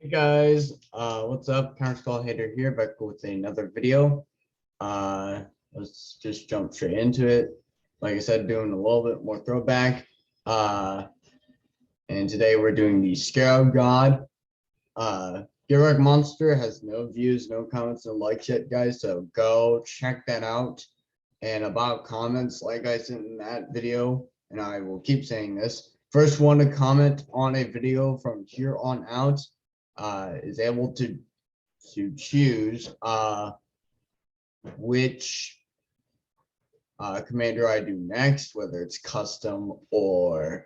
Hey guys, what's up? Parish Hater here, back with another video. Let's just jump straight into it. Like I said, doing a little bit more throwback. And today we're doing the Scarab God. Gearwreck Monster has no views, no comments, no likes yet, guys. So go check that out. And about comments, like I said in that video, and I will keep saying this. First one to comment on a video from here on out is able to choose which commander I do next, whether it's custom or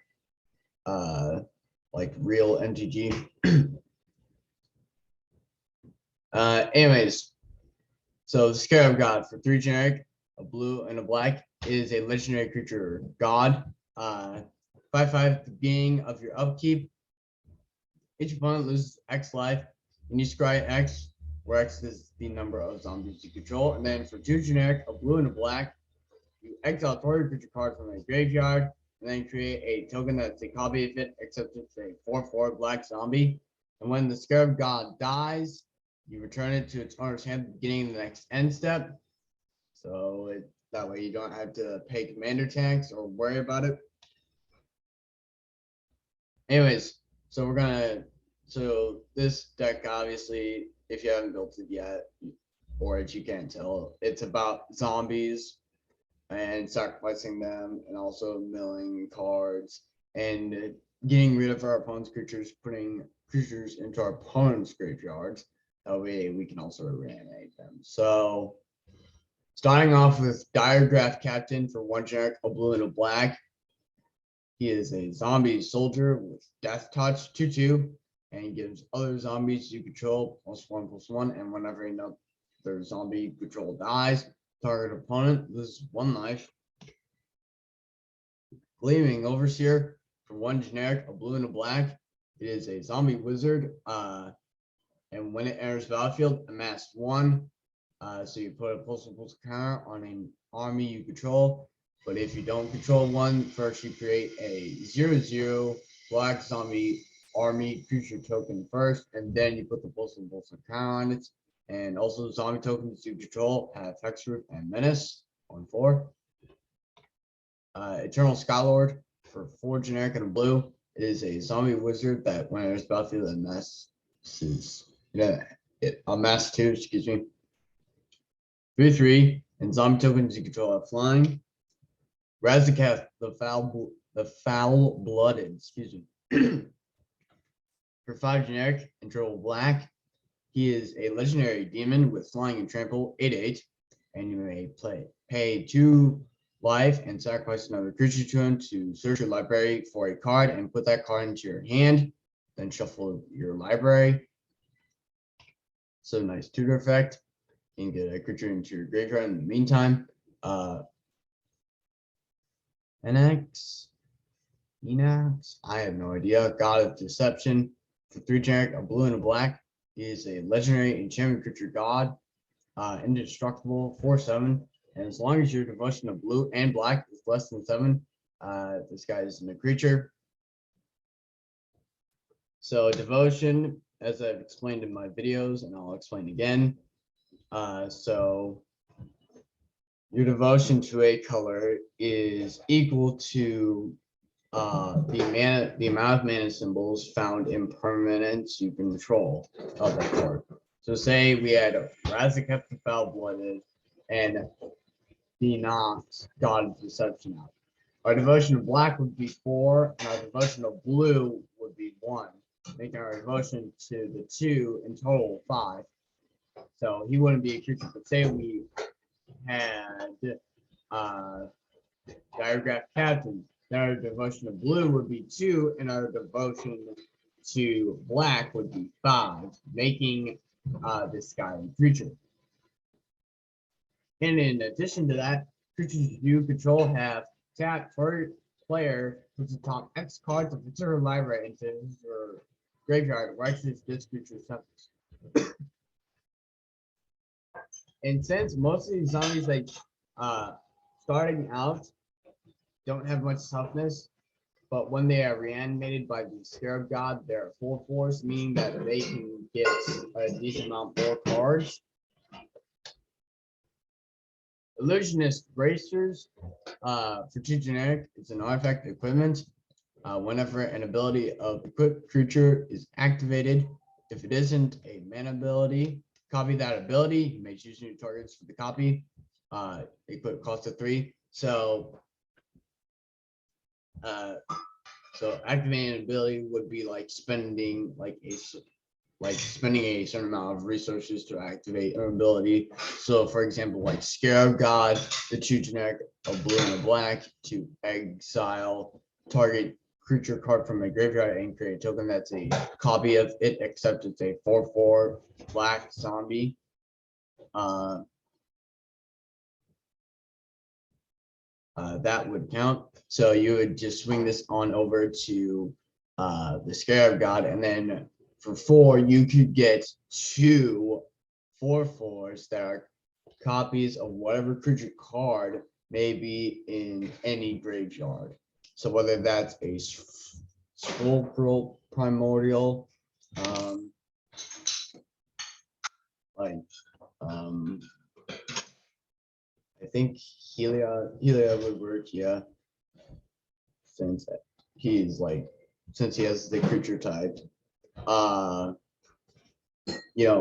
like real MTG. Anyways, so the Scarab God for 3 generic, a blue and a black, is a legendary creature god. 5/5 at the beginning of your upkeep. Each opponent loses X life, and you scry X, where X is the number of zombies you control. And then for 2 generic, a blue and a black, you exile target creature card from a graveyard, and then create a token that's a copy of it, except it's a 4/4 black zombie. And when the Scarab God dies, you return it to its owner's hand at the beginning of the next end step. So that way you don't have to pay commander tax or worry about it. Anyways, so this deck, obviously, if you haven't built it yet, or if you can't tell, it's about zombies and sacrificing them, and also milling cards and getting rid of our opponent's creatures, putting creatures into our opponent's graveyards. That way we can also reanimate them. So starting off with Diregraph Captain for 1 generic, a blue and a black. He is a zombie soldier with Death Touch 2/2, and he gives other zombies you control +1/+1. And whenever another zombie control dies, target opponent loses 1 life. Gleaming Overseer for 1 generic, a blue and a black. It is a zombie wizard, and when it enters battlefield, amass 1. So you put a +1/+1 counter on an army you control. But if you don't control one, first you create a 0/0 black zombie army creature token first, and then you put the +1/+1 counter on it. And also zombie tokens you control have Hexroot and Menace on 4. Eternal Skylord for 4 generic and a blue. It is a zombie wizard that when there's battlefield amasses, amass 2, excuse me. 3/3, and zombie tokens you control have flying. Razaketh, the foul-blooded, excuse me. For 5 generic and triple black, he is a legendary demon with flying and trample 8/8, and you may pay 2 life and sacrifice another creature to him to search your library for a card and put that card into your hand. Then shuffle your library. So nice tutor effect. You can get a creature into your graveyard in the meantime. Enax, I have no idea. God of Deception for 3 generic, a blue and a black. He is a legendary enchantment creature god, indestructible 4/7. And as long as your devotion of blue and black is less than 7, this guy isn't a creature. So devotion, as I've explained in my videos, and I'll explain again. So your devotion to a color is equal to the amount of mana symbols found in permanents you control of that card. So say we had Razaketh the Foul-Blooded and the Nox, God of Deception out. Our devotion of black would be 4, and our devotion of blue would be 1, making our devotion to the 2 in total 5. So he wouldn't be a creature, but say we had Diregraph Captain, then our devotion of blue would be 2, and our devotion to black would be 5, making this guy a creature. And in addition to that, creatures you control have tap for player puts the top X cards of its library into his graveyard, writes this creature's suffix. And since most of these zombies, like starting out, don't have much toughness, but when they are reanimated by the Scarab God, they're 4/4s, meaning that they can get a decent amount more cards. Illusionist Bracers, for 2 generic, it's an artifact equipment. Whenever an ability of equipped creature is activated, if it isn't a mana ability, copy that ability. You may choose new targets for the copy. Equip cost of 3. So activating an ability would be like spending spending a certain amount of resources to activate an ability. So for example, like Scarab God, the 2 generic, a blue and a black, to exile target creature card from a graveyard and create a token that's a copy of it, except it's a 4/4 black zombie. That would count. So you would just swing this on over to the Scarab God, and then for 4, you could get 2 4/4s that are copies of whatever creature card may be in any graveyard. So whether that's a Sepulchral Primordial, I think Helia would work, yeah. Since he has the creature type.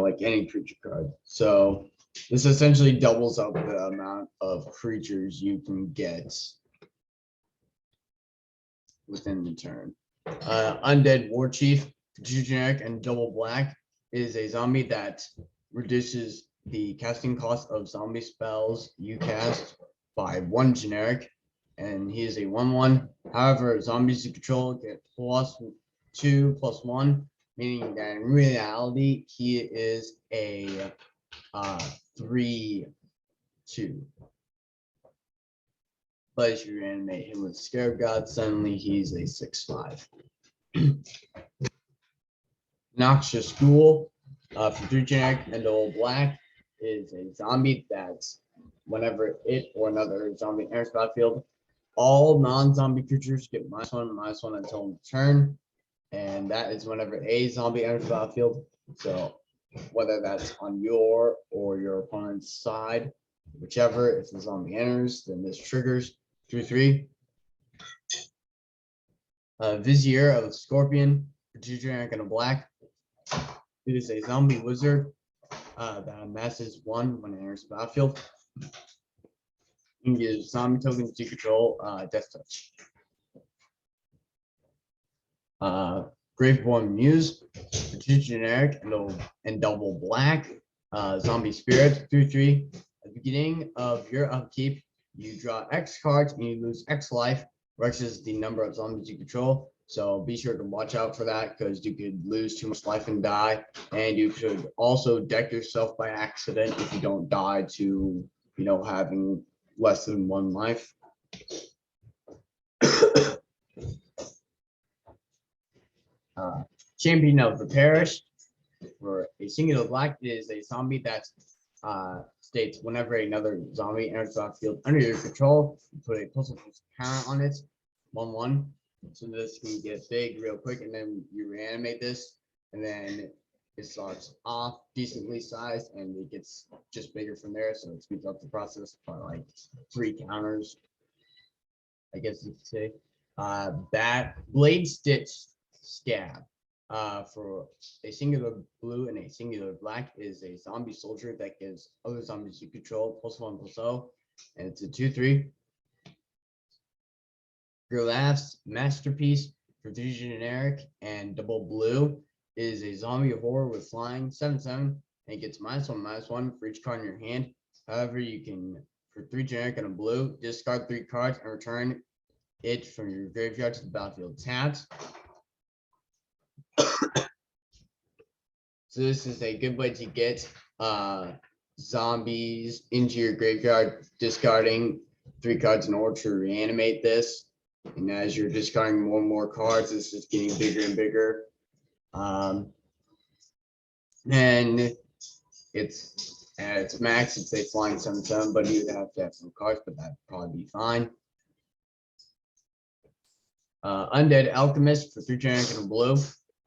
Like any creature card. So this essentially doubles up the amount of creatures you can get within the turn. Undead War Chief, 2 generic and double black, is a zombie that reduces the casting cost of zombie spells you cast by 1 generic, and he is a 1/1. However, zombies you control get +2/+1, meaning that in reality he is a 3/2. But if you reanimate him with Scarab God, suddenly he's a 6/5. Noxious Ghoul, for 3 generic and double black, is a zombie that's whenever it or another zombie enters the battlefield, all non-zombie creatures get -1/-1 until end of turn, and that is whenever a zombie enters the battlefield. So whether that's on your or your opponent's side, whichever, if the zombie enters, then this triggers 3/3. Vizier of the Scorpion, for 2 generic and a black. It is a zombie wizard that amasses 1 when it enters the battlefield. You can use zombie tokens to control Death Touch. Graveborn Muse, for 2 generic and double black. Zombie Spirit, 3/3. At the beginning of your upkeep, you draw X cards and you lose X life, where X is the number of zombies you control. So be sure to watch out for that, because you could lose too much life and die. And you could also deck yourself by accident if you don't die to, having less than 1 life. Champion of the Parish, for a singular black, is a zombie that states whenever another zombie enters the field under your control, you put a +1 counter on it, 1/1. So this can get big real quick, and then you reanimate this, and then it starts off decently sized, and it gets just bigger from there. So it speeds up the process by like 3 counters, I guess you could say. That Blade Stitch Scab, for a singular blue and a singular black, is a zombie soldier that gives other zombies you control +1/+0, and it's a 2/3. Grelaf's Masterpiece, for 3 generic and double blue, is a zombie horror with flying, 7/7, and it gets -1/-1 for each card in your hand. However, you can, for 3 generic and a blue, discard 3 cards and return it from your graveyard to the battlefield tapped. So this is a good way to get zombies into your graveyard, discarding 3 cards in order to reanimate this. And as you're discarding more and more cards, this is getting bigger and bigger. And it's at its max, it's a flying 7/7, but you'd have to have some cards, but that'd probably be fine. Undead Alchemist for 3 generic and a blue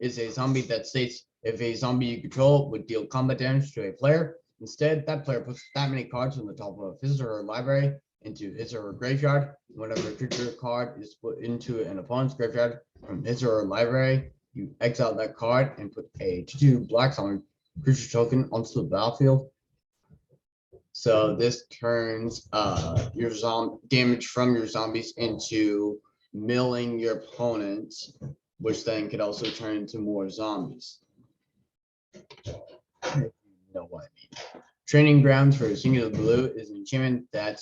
is a zombie that states if a zombie you control would deal combat damage to a player, instead that player puts that many cards on the top of his or her library into his or her graveyard. Whenever a creature card is put into an opponent's graveyard from his or her library, you exile that card and put a 2/2 black zombie creature token onto the battlefield. So this turns your damage from your zombies into milling your opponent, which then could also turn into more zombies. If you know what I mean. Training Grounds for a singular blue is an enchantment that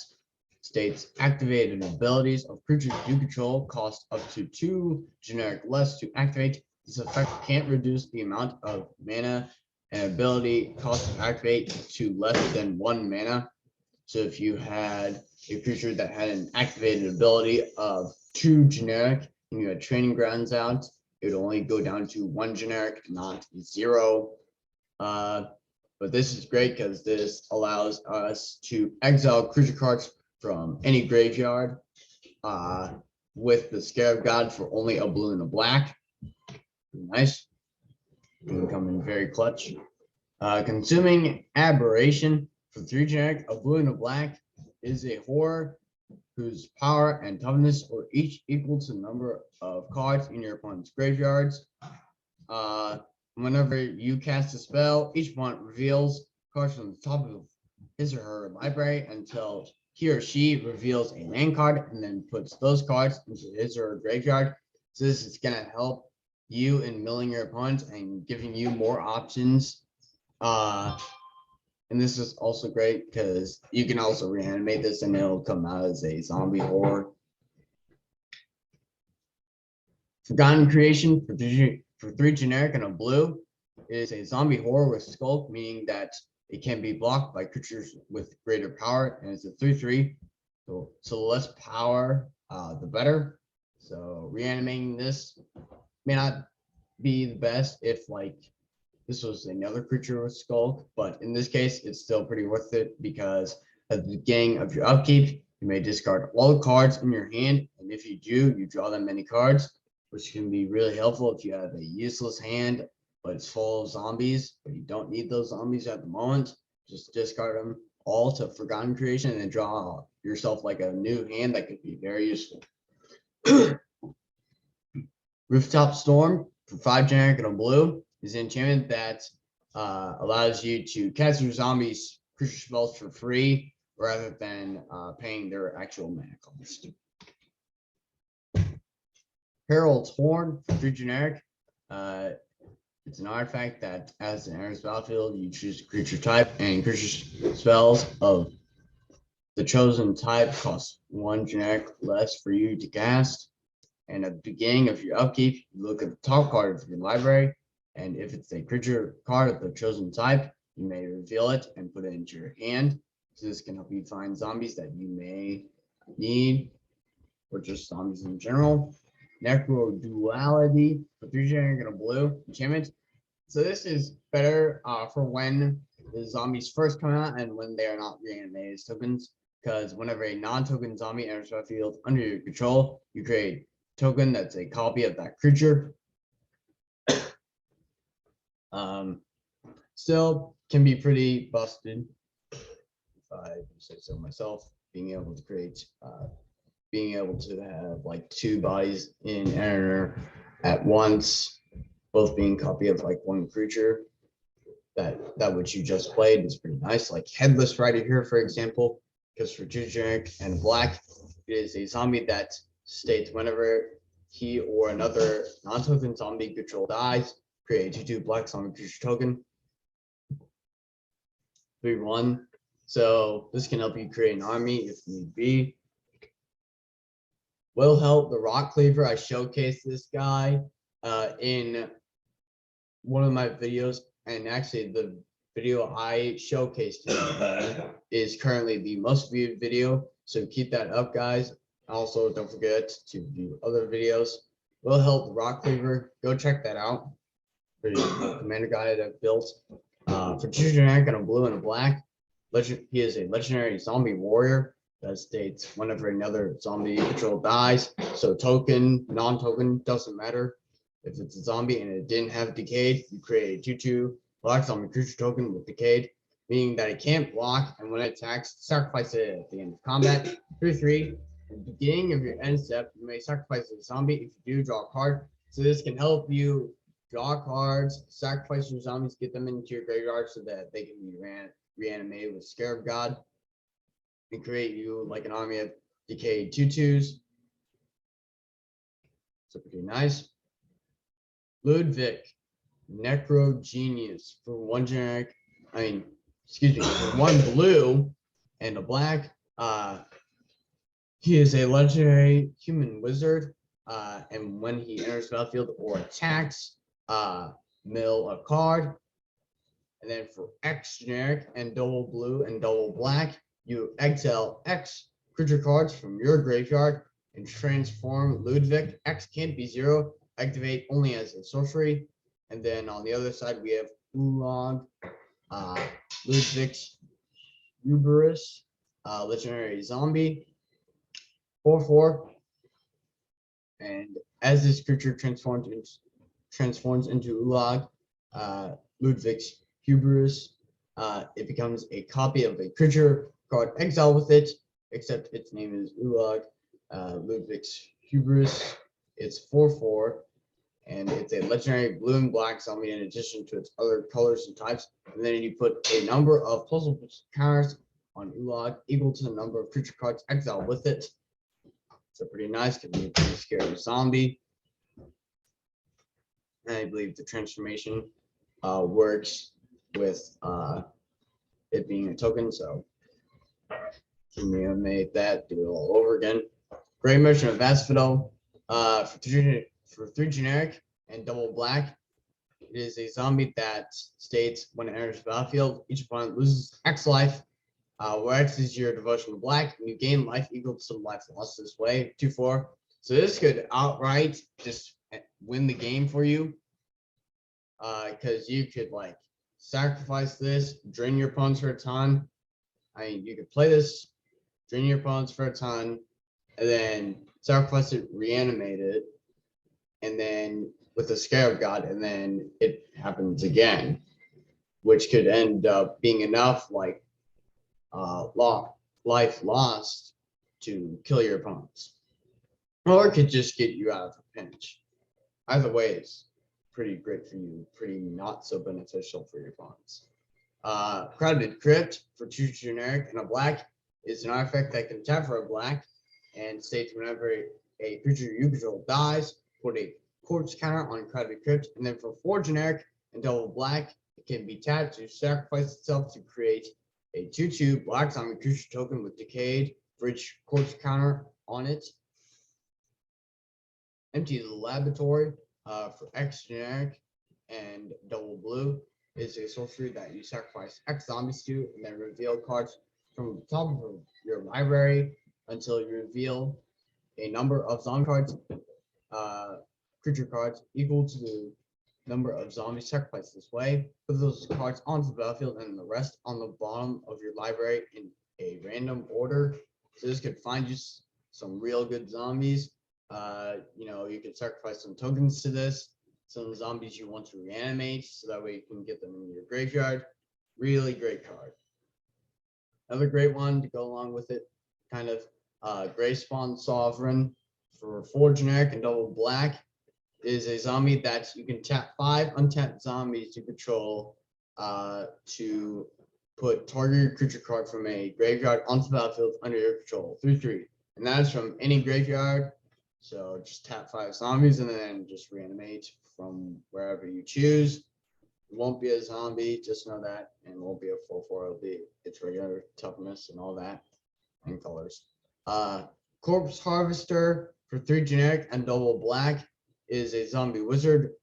states activated abilities of creatures you control cost up to 2 generic less to activate. This effect can't reduce the amount of mana an ability cost to activate to less than 1 mana. So if you had a creature that had an activated ability of 2 generic and you had Training Grounds out, it would only go down to 1 generic, not 0. But this is great because this allows us to exile creature cards from any graveyard with the Scarab God for only a blue and a black. Nice. Can come in very clutch. Consuming Aberration for 3 generic, a blue and a black is a horror whose power and toughness are each equal to the number of cards in your opponent's graveyards. Whenever you cast a spell, each opponent reveals cards from the top of his or her library until he or she reveals a land card and then puts those cards into his or her graveyard. So this is going to help you in milling your opponent and giving you more options. And this is also great because you can also reanimate this and it'll come out as a zombie horror. Forgotten Creation for 3 generic and a blue is a zombie horror with Skulk, meaning that it can be blocked by creatures with greater power, and it's a 3/3. So the less power, the better. So reanimating this may not be the best if like this was another creature with Skulk, but in this case, it's still pretty worth it because at the beginning of your upkeep, you may discard all the cards in your hand, and if you do, you draw that many cards, which can be really helpful if you have a useless hand, but it's full of zombies, but you don't need those zombies at the moment. Just discard them all to Forgotten Creation and then draw yourself like a new hand that could be very useful. Rooftop Storm for 5 generic and a blue is an enchantment that allows you to cast your zombies' creature spells for free rather than paying their actual mana cost. Herald's Horn for 3 generic. It's an artifact that as it enters the battlefield, you choose a creature type, and creature spells of the chosen type cost 1 generic less for you to cast. And at the beginning of your upkeep, you look at the top card of your library, and if it's a creature card of the chosen type, you may reveal it and put it into your hand. So this can help you find zombies that you may need, or just zombies in general. Necro Duality for 3 generic and a blue enchantment. So this is better for when the zombies first come out and when they are not reanimated as tokens. Because whenever a non-token zombie enters the field under your control, you create a token that's a copy of that creature. Still can be pretty busted, if I say so myself. Being able to create, being able to have like 2 bodies in enter at once, both being copy of like 1 creature. That which you just played is pretty nice. Like Headless Rider here, for example, because for 2 generic and black, it is a zombie that states whenever he or another non-token zombie control dies, create a 2/2 black zombie creature token. 3/1. So this can help you create an army if need be. Will Help the Rock Cleaver. I showcased this guy in one of my videos, and actually the video I showcased him is currently the most viewed video. So keep that up, guys. Also, don't forget to view other videos. Will Help the Rock Cleaver. Go check that out. Pretty commander guide I've built. For 2 generic and a blue and a black, he is a legendary zombie warrior that states whenever another zombie you control dies, so token, non-token, doesn't matter. If it's a zombie and it didn't have decayed, you create a 2/2 black zombie creature token with decayed, meaning that it can't block, and when it attacks, sacrifice it at the end of combat. 3/3. At the beginning of your end step, you may sacrifice a zombie. If you do, draw a card. So this can help you draw cards, sacrifice your zombies, get them into your graveyard so that they can be reanimated with Scarab God, and create you like an army of decayed 2/2s. So pretty nice. Ludwig, Necro Genius for one generic. For one blue and a black. He is a legendary human wizard, and when he enters the battlefield or attacks, mill a card. And then for X generic and double blue and double black, you exile X creature cards from your graveyard and transform Ludwig. X can't be 0, activate only as a sorcery. And then on the other side, we have Ulog, Ludwig's Uberus, legendary zombie, 4/4. And as this creature transforms into Ulag, Ludwig's Hubris, it becomes a copy of a creature card exile with it, except its name is Ulag, Ludwig's Hubris. It's 4/4, and it's a legendary blue and black zombie in addition to its other colors and types. And then you put a number of plus counters on Ulag equal to the number of creature cards exiled with it. So pretty nice, could be a pretty scary zombie. And I believe the transformation works with it being a token, so you made that, do it all over again. Great Merchant of Asphodel, for 3 generic and double black. It is a zombie that states when it enters the battlefield, each opponent loses X life, where X is your devotion to black, and you gain life equal to some life lost this way, 2/4. So this could outright just win the game for you, because you could like sacrifice this, drain your opponents for a ton. You could play this, drain your opponents for a ton, and then sacrifice it, reanimate it, and then with the Scarab God, and then it happens again, which could end up being enough like life lost to kill your opponents, or it could just get you out of a pinch. Either way, it's pretty great for you, pretty not so beneficial for your opponents. Crowded Crypt for 2 generic and a black is an artifact that can tap for a black and states whenever a creature you control dies, put a corpse counter on Crowded Crypt. And then for 4 generic and double black, it can be tapped to sacrifice itself to create a 2/2 black zombie creature token with decayed for each corpse counter on it. Empty the Laboratory for X generic and double blue is a sorcery that you sacrifice X zombies to and then reveal cards from the top of your library until you reveal a number of zombie cards, creature cards equal to the number of zombies sacrificed this way. Put those cards onto the battlefield and the rest on the bottom of your library in a random order. So this could find you some real good zombies. You could sacrifice some tokens to this, some zombies you want to reanimate, so that way you can get them in your graveyard. Really great card. Another great one to go along with it, kind of Gray Spawn Sovereign for 4 generic and double black is a zombie that you can tap 5 untapped zombies you control to put target creature card from a graveyard onto the battlefield under your control, 3/3. And that's from any graveyard. So just tap 5 zombies and then just reanimate from wherever you choose. It won't be a zombie, just know that, and it won't be a 4/4. It'll be its regular toughness and all that, and colors. Corpse Harvester for 3 generic and double black is a zombie wizard.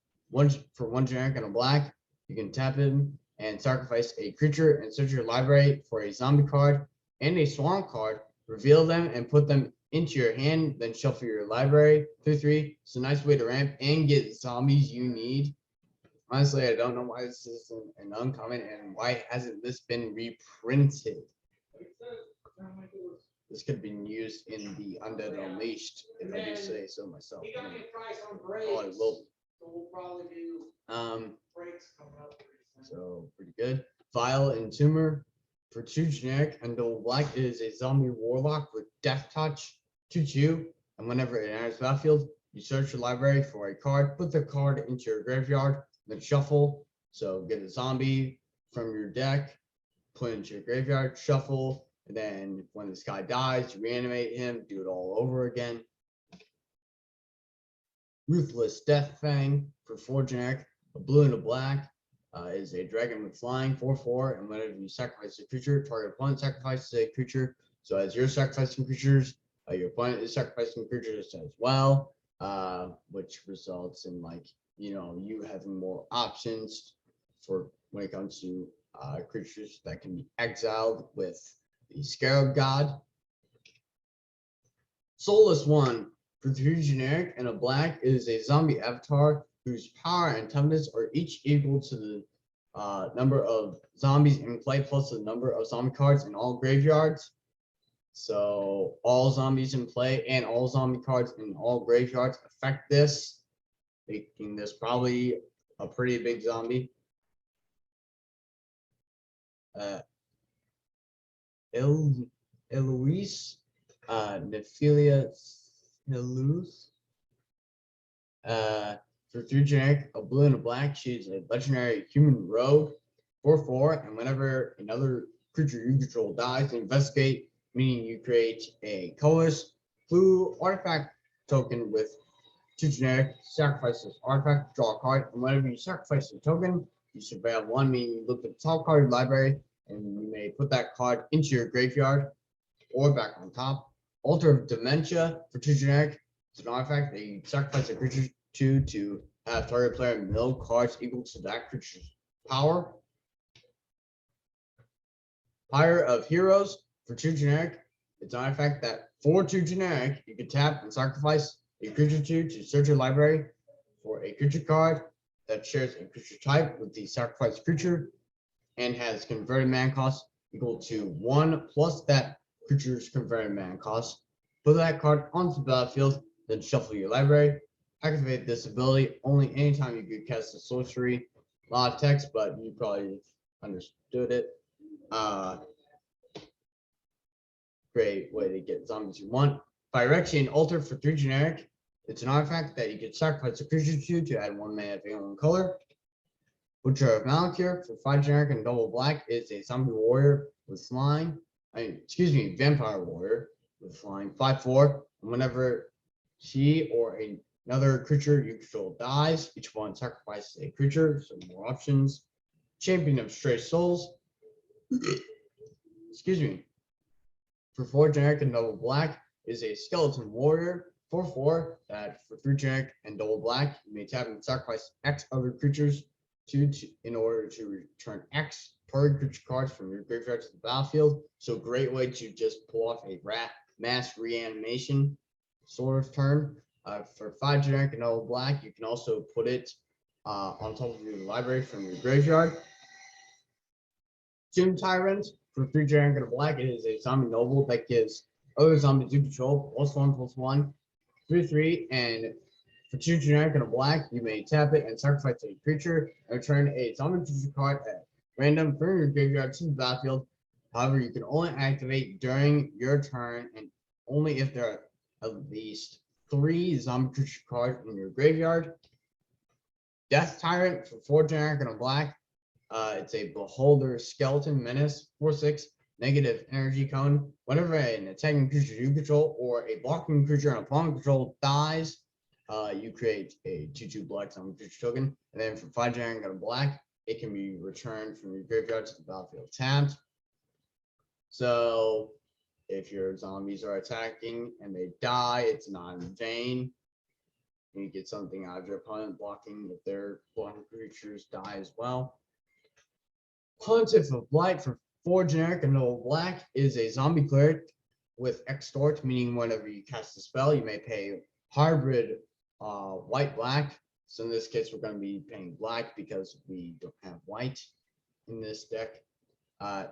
For 1 generic and a black, you can tap him and sacrifice a creature and search your library for a zombie card and a swamp card. Reveal them and put them into your hand, then shuffle your library. 3/3. It's a nice way to ramp and get zombies you need. Honestly, I don't know why this is an uncommon and why hasn't this been reprinted. this could have been used in the Undead Unleashed, if I do say so myself. He got me a price on Oh, breaks. I will. So we'll probably do breaks coming up pretty soon. So pretty good. Vile Entomber. For 2 generic and double black, it is a zombie warlock with death touch, 2/2, and whenever it enters the battlefield, you search your library for a card, put the card into your graveyard, then shuffle. So get a zombie from your deck, put it into your graveyard, shuffle, and then when this guy dies, you reanimate him, do it all over again. Ruthless Death Fang for 4 generic, a blue and a black. Is a dragon with flying 4/4, and whenever you sacrifice a creature, target opponent sacrifices a creature. So as you're sacrificing creatures, your opponent is sacrificing creatures as well, which results in you having more options for when it comes to creatures that can be exiled with the Scarab God. Soulless One for 3 generic and a black is a zombie avatar whose power and toughness are each equal to the number of zombies in play plus the number of zombie cards in all graveyards. So all zombies in play and all zombie cards in all graveyards affect this, making this probably a pretty big zombie. Eloise, Nephilia Neluz. For 3 generic, a blue and a black, she's a legendary human rogue, 4/4, and whenever another creature you control dies, investigate, meaning you create a colorless blue artifact token with 2 generic, sacrifice this artifact, draw a card, and whenever you sacrifice a token, you surveil 1, meaning you look at the top card of the library, and you may put that card into your graveyard or back on top. Altar of Dementia for 2 generic. It's an artifact that you sacrifice a creature to have target player mill cards equal to that creature's power. Pyre of Heroes for 2 generic. It's an artifact that for 2 generic, you can tap and sacrifice a creature to search your library for a creature card that shares a creature type with the sacrificed creature and has converted mana cost equal to 1 plus that creature's converted mana cost. Put that card onto the battlefield, then shuffle your library. Activate this ability only anytime you could cast a sorcery. A lot of text, but you probably understood it. Great way to get zombies you want. Phyrexian Altar for 3 generic. It's an artifact that you can sacrifice a creature to add 1 mana of your own color. Butcher of Malakir for 5 generic and double black is a zombie warrior with flying. Vampire warrior with flying 5/4. And whenever she or another creature you control dies, each one sacrifices a creature, so more options. Champion of Stray Souls. For 4 generic and double black is a skeleton warrior, 4/4, that for 3 generic and double black, you may tap and sacrifice X other creatures in order to return X target creature cards from your graveyard to the battlefield. So great way to just pull off a mass reanimation sort of turn. For 5 generic and double black, you can also put it on top of your library from your graveyard. Tomb Tyrant for 3 generic and a black, it is a zombie noble that gives other zombies you control +1/+1, 3/3, and for 2 generic and a black, you may tap it and sacrifice a creature and return a zombie creature card at random from your graveyard to the battlefield. However, you can only activate during your turn and only if there are at least 3 zombie creature cards in your graveyard. Death Tyrant for 4 generic and a black. It's a Beholder Skeleton Menace, 4/6, negative energy cone. Whenever an attacking creature you control or a blocking creature on opponent control dies, you create a 2/2 black zombie creature token. And then for 5 generic and a black, it can be returned from your graveyard to the battlefield tapped. So if your zombies are attacking and they die, it's not in vain. You get something out of your opponent blocking if their blocking creatures die as well. Pontiff of Blight for 4 generic and no black is a zombie cleric with extort, meaning whenever you cast a spell, you may pay hybrid white-black. So in this case, we're going to be paying black because we don't have white in this deck.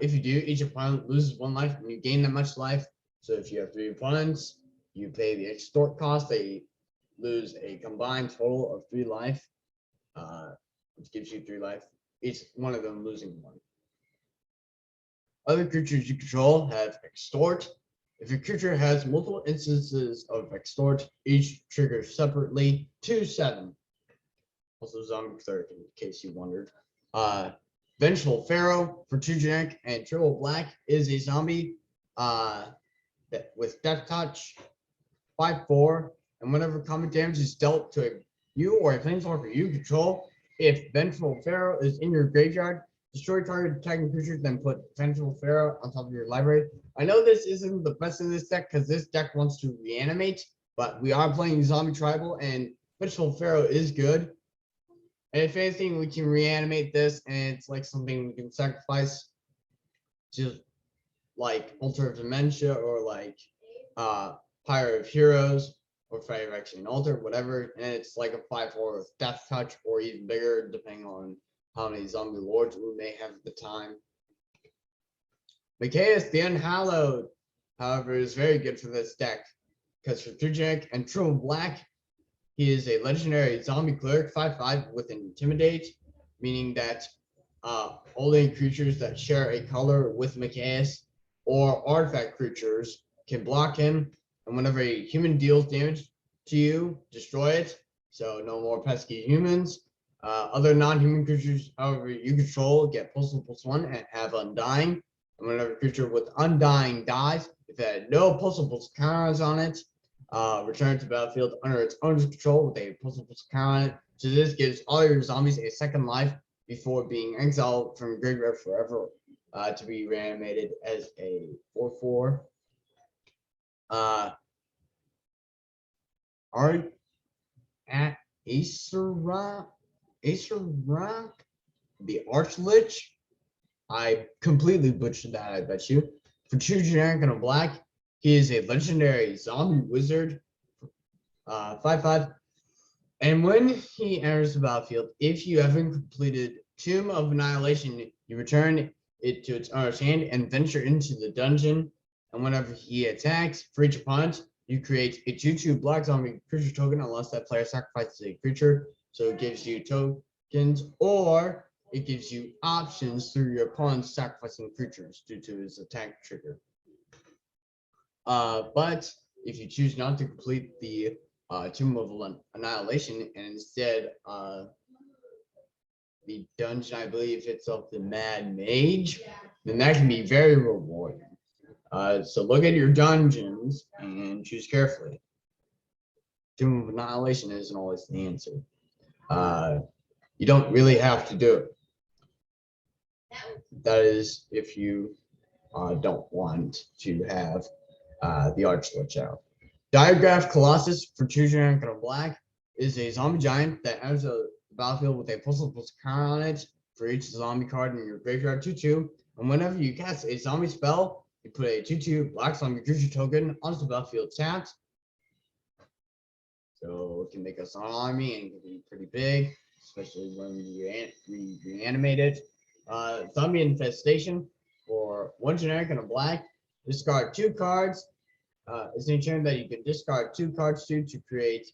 If you do, each opponent loses 1 life and you gain that much life. So if you have 3 opponents, you pay the extort cost. They lose a combined total of 3 life, which gives you 3 life. Each one of them losing 1. Other creatures you control have extort. If your creature has multiple instances of extort, each triggers separately to 7. Also zombie cleric, in case you wondered. Vengeful Pharaoh for 2 generic and triple black is a zombie with death touch, 5/4, and whenever combat damage is dealt to you or a planeswalker you control, if Vengeful Pharaoh is in your graveyard, destroy target attacking creatures, then put Vengeful Pharaoh on top of your library. I know this isn't the best in this deck because this deck wants to reanimate, but we are playing Zombie Tribal, and Vengeful Pharaoh is good. And if anything, we can reanimate this, and it's like something we can sacrifice to like Altar of Dementia or like Pyre of Heroes or Phyrexian Altar, whatever. And it's like a 5/4 with Death Touch or even bigger, depending on how many zombie lords we may have at the time. Machaeus the Unhallowed, however, is very good for this deck because for 3 generic and triple black, he is a legendary zombie cleric 5/5 with Intimidate, meaning that only creatures that share a color with Machaeus or artifact creatures can block him, and whenever a human deals damage to you, destroy it. So no more pesky humans. Other non-human creatures, however, you control get +1/+1 and have Undying. And whenever a creature with Undying dies, if it had no +1/+1 counters on it, return to battlefield under its owner's control with a +1/+1 counter on it. So this gives all your zombies a second life before being exiled from graveyard forever, to be reanimated as a 4/4. Art at Acerrock, the Archlich. I completely butchered that, I bet you. For 2 generic and a black, he is a legendary zombie wizard, 5/5. And when he enters the battlefield, if you haven't completed Tomb of Annihilation, you return it to its owner's hand and venture into the dungeon. And whenever he attacks, for each opponent, you create a 2/2 black zombie creature token unless that player sacrifices a creature. So it gives you tokens, or it gives you options through your opponent's sacrificing creatures due to his attack trigger. But if you choose not to complete the Tomb of Annihilation and instead the dungeon, I believe it's of the Mad Mage, then that can be very rewarding. So look at your dungeons and choose carefully. Tomb of Annihilation isn't always the answer. You don't really have to do it. That is if you don't want to have the Archlich out. Diagraph Colossus for 2 generic and a black is a zombie giant that enters the battlefield with a +1/+1 counter on it for each zombie card in your graveyard 2/2. And whenever you cast a zombie spell, you put a 2/2 black zombie creature token onto the battlefield tapped. So it can make us an army and it can be pretty big, especially when we reanimate it. Zombie Infestation for 1 generic and a black. Discard 2 cards. It's an enchantment that you can discard 2 cards to create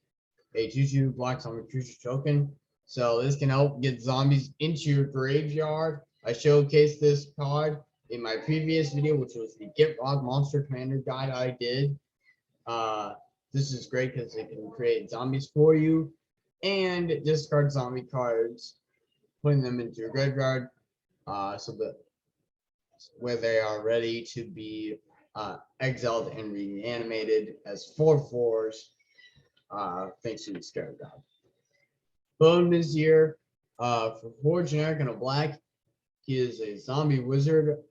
a 2/2 black zombie creature token. So this can help get zombies into your graveyard. I showcased this card in my previous video, which was the Get Rock Monster Commander guide I did. This is great because it can create zombies for you and discard zombie cards, putting them into your graveyard, so that where they are ready to be exiled and reanimated as 4/4s, thanks to the Scarab god. Bone Vizier, for 4 generic and a black, he is a zombie wizard.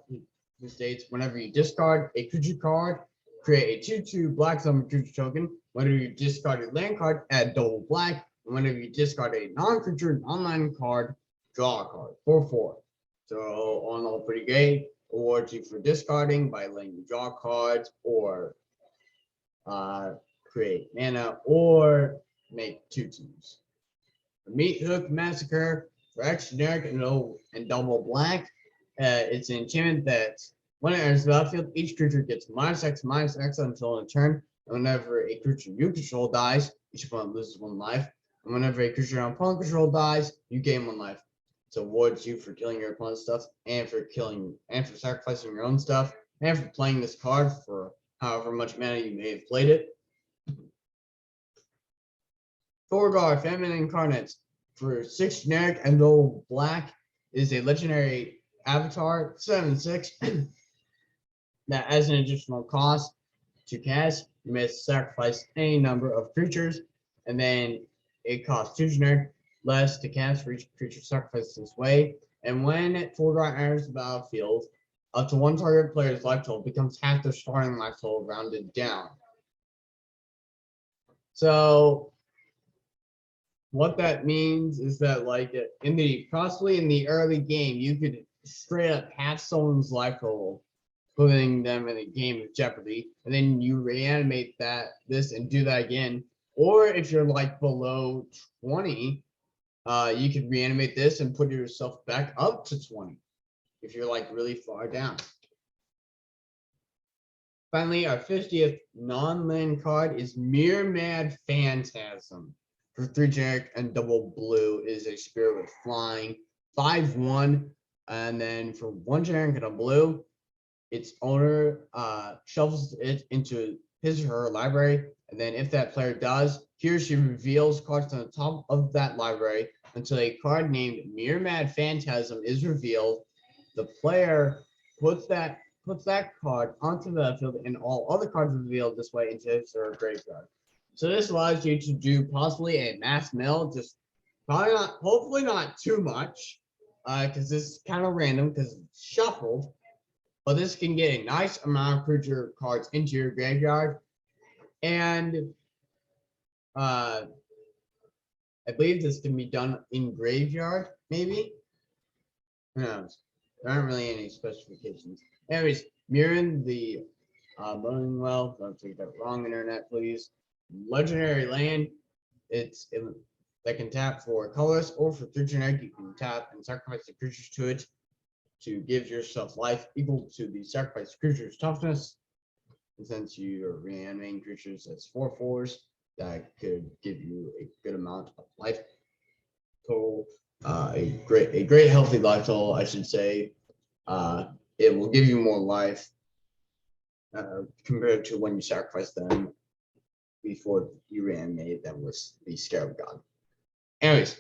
Who states whenever you discard a creature card, create a 2/2 black zombie creature token. Whenever you discard a land card, add double black. And whenever you discard a non-creature, non-land card, draw a card. 4/4. So all in all, pretty great. Awards you for discarding by letting you draw cards or create mana or make 2/2s. The Meat Hook Massacre for X generic and double black. It's an enchantment that When it enters the battlefield, each creature gets -X until in turn. And whenever a creature you control dies, each opponent loses 1 life. And whenever a creature your opponent control dies, you gain 1 life. So awards you for killing your opponent's stuff, and for sacrificing your own stuff, and for playing this card for however much mana you may have played it. Thorgar, Famine Incarnate, for 6 generic and no black, is a legendary avatar, 7/6. That as an additional cost to cast, you may sacrifice any number of creatures, and then it costs 2 generic less to cast for each creature sacrificed this way. And when Thorgar enters the battlefield, up to 1 target player's life total becomes half their starting life total rounded down. So what that means is that, like, possibly in the early game, you could straight up half someone's life total, putting them in a game of Jeopardy, and then you reanimate this and do that again. Or if you're like below 20, you could reanimate this and put yourself back up to 20 if you're like really far down. Finally, our 50th non-land card is Myriad Phantasm. For 3 generic and double blue, is a spirit with flying, 5/1, and then for 1 generic and a blue, its owner shovels it into his or her library, and then if that player does, he or she reveals cards on the top of that library until a card named Myriad Phantasm is revealed. The player puts that card onto the field, and all other cards revealed this way into his or her graveyard. So this allows you to do possibly a mass mill, just probably not, hopefully not too much, because this is kind of random because it's shuffled. But this can get a nice amount of creature cards into your graveyard, and I believe this can be done in graveyard, maybe. Who knows? There aren't really any specifications. Anyways, Mirren the Moaning Well. Don't take that wrong, internet, please. Legendary land. That can tap for colors, or for 3 generic, you can tap and sacrifice the creatures to it to give yourself life equal to the sacrificed creature's toughness. And since you're reanimating creatures, that's 4/4s. That could give you a good amount of life total. A great healthy life total, I should say. It will give you more life compared to when you sacrifice them before you reanimate them with the Scarab God. Anyways,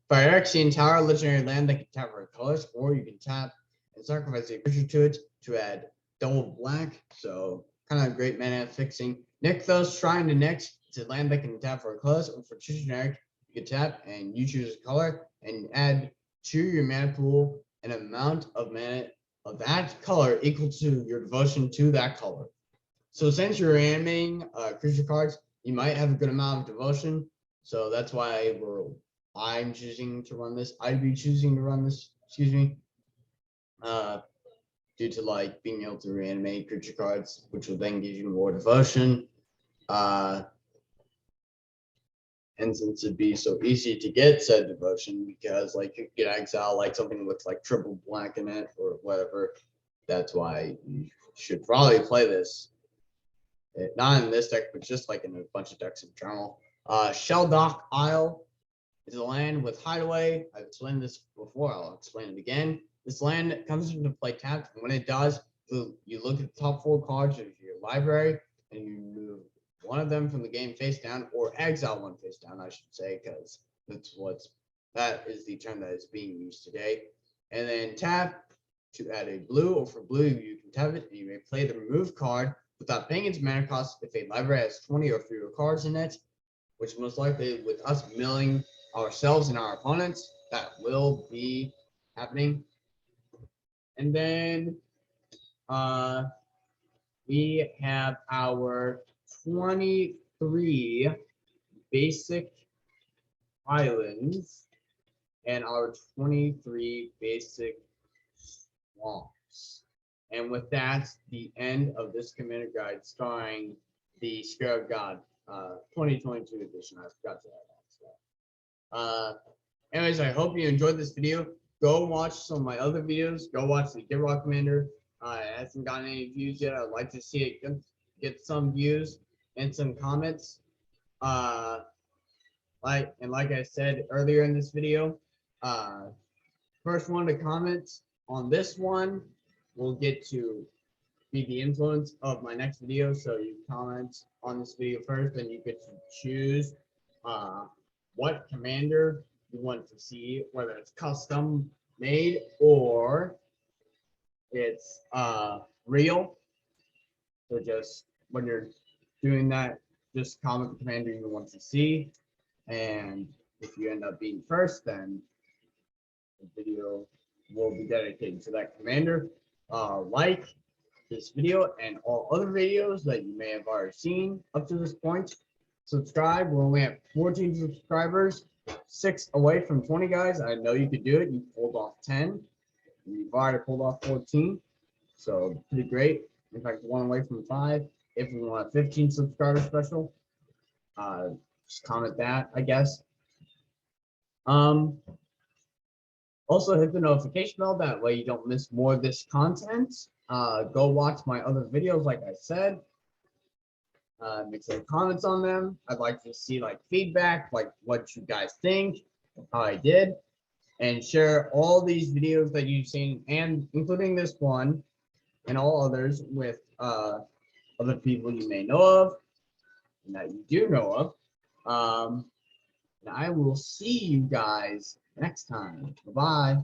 Phyrexian Tower, legendary land that can tap for colors, or you can tap and sacrifice a creature to it to add double black. So kind of great mana fixing. Nykthos, Shrine to Nyx. It's a land that can tap for colors, or for 2 generic, you can tap and you choose a color and add to your mana pool an amount of mana of that color equal to your devotion to that color. So since you're animating creature cards, you might have a good amount of devotion. So that's why I'm choosing to run this. I'd be choosing to run this, excuse me, due to like being able to reanimate creature cards, which will then give you more devotion. And since it'd be so easy to get said devotion, because like you could exile like something with like triple black in it or whatever, that's why you should probably play this. Not in this deck, but just like in a bunch of decks in general. Shelldock Isle is a land with Hideaway. I've explained this before, I'll explain it again. This land comes into play tapped, and when it does, you look at the top 4 cards of your library, and you move one of them from the game face down, or exile one face down, I should say, because that is the term that is being used today. And then tap to add a blue, or for blue, you can tap it, and you may play the remove card without paying its mana cost if a library has 20 or fewer cards in it, which most likely with us milling ourselves and our opponents, that will be happening. And then we have our 23 basic islands and our 23 basic swamps. And with that, the end of this commander guide starring the Scarab God 2022 edition. I forgot to add that. Anyways, I hope you enjoyed this video. go watch some of my other videos. Go watch the Get Rock Commander. It hasn't gotten any views yet. I'd like to see it get some views and some comments. Like I said earlier in this video, first one to comment on this one will get to be the influence of my next video. So you comment on this video first, then you get to choose what commander you want to see, whether it's custom made or it's real. So just when you're doing that, just comment the commander you want to see. And if you end up being first, then the video will be dedicated to that commander. Like this video and all other videos that you may have already seen up to this point. Subscribe. We're only at 14 subscribers, 6 away from 20, guys. I know you could do it. You pulled off 10. You've already pulled off 14. So pretty great. In fact, 1 away from 5. If we want a 15 subscriber special, just comment that, I guess. Also hit the notification bell, that way you don't miss more of this content. Go watch my other videos, like I said. Make some comments on them. I'd like to see like feedback, like what you guys think, how I did, and share all these videos that you've seen, and including this one and all others, with other people you may know of and that you do know of. And I will see you guys next time. Bye-bye.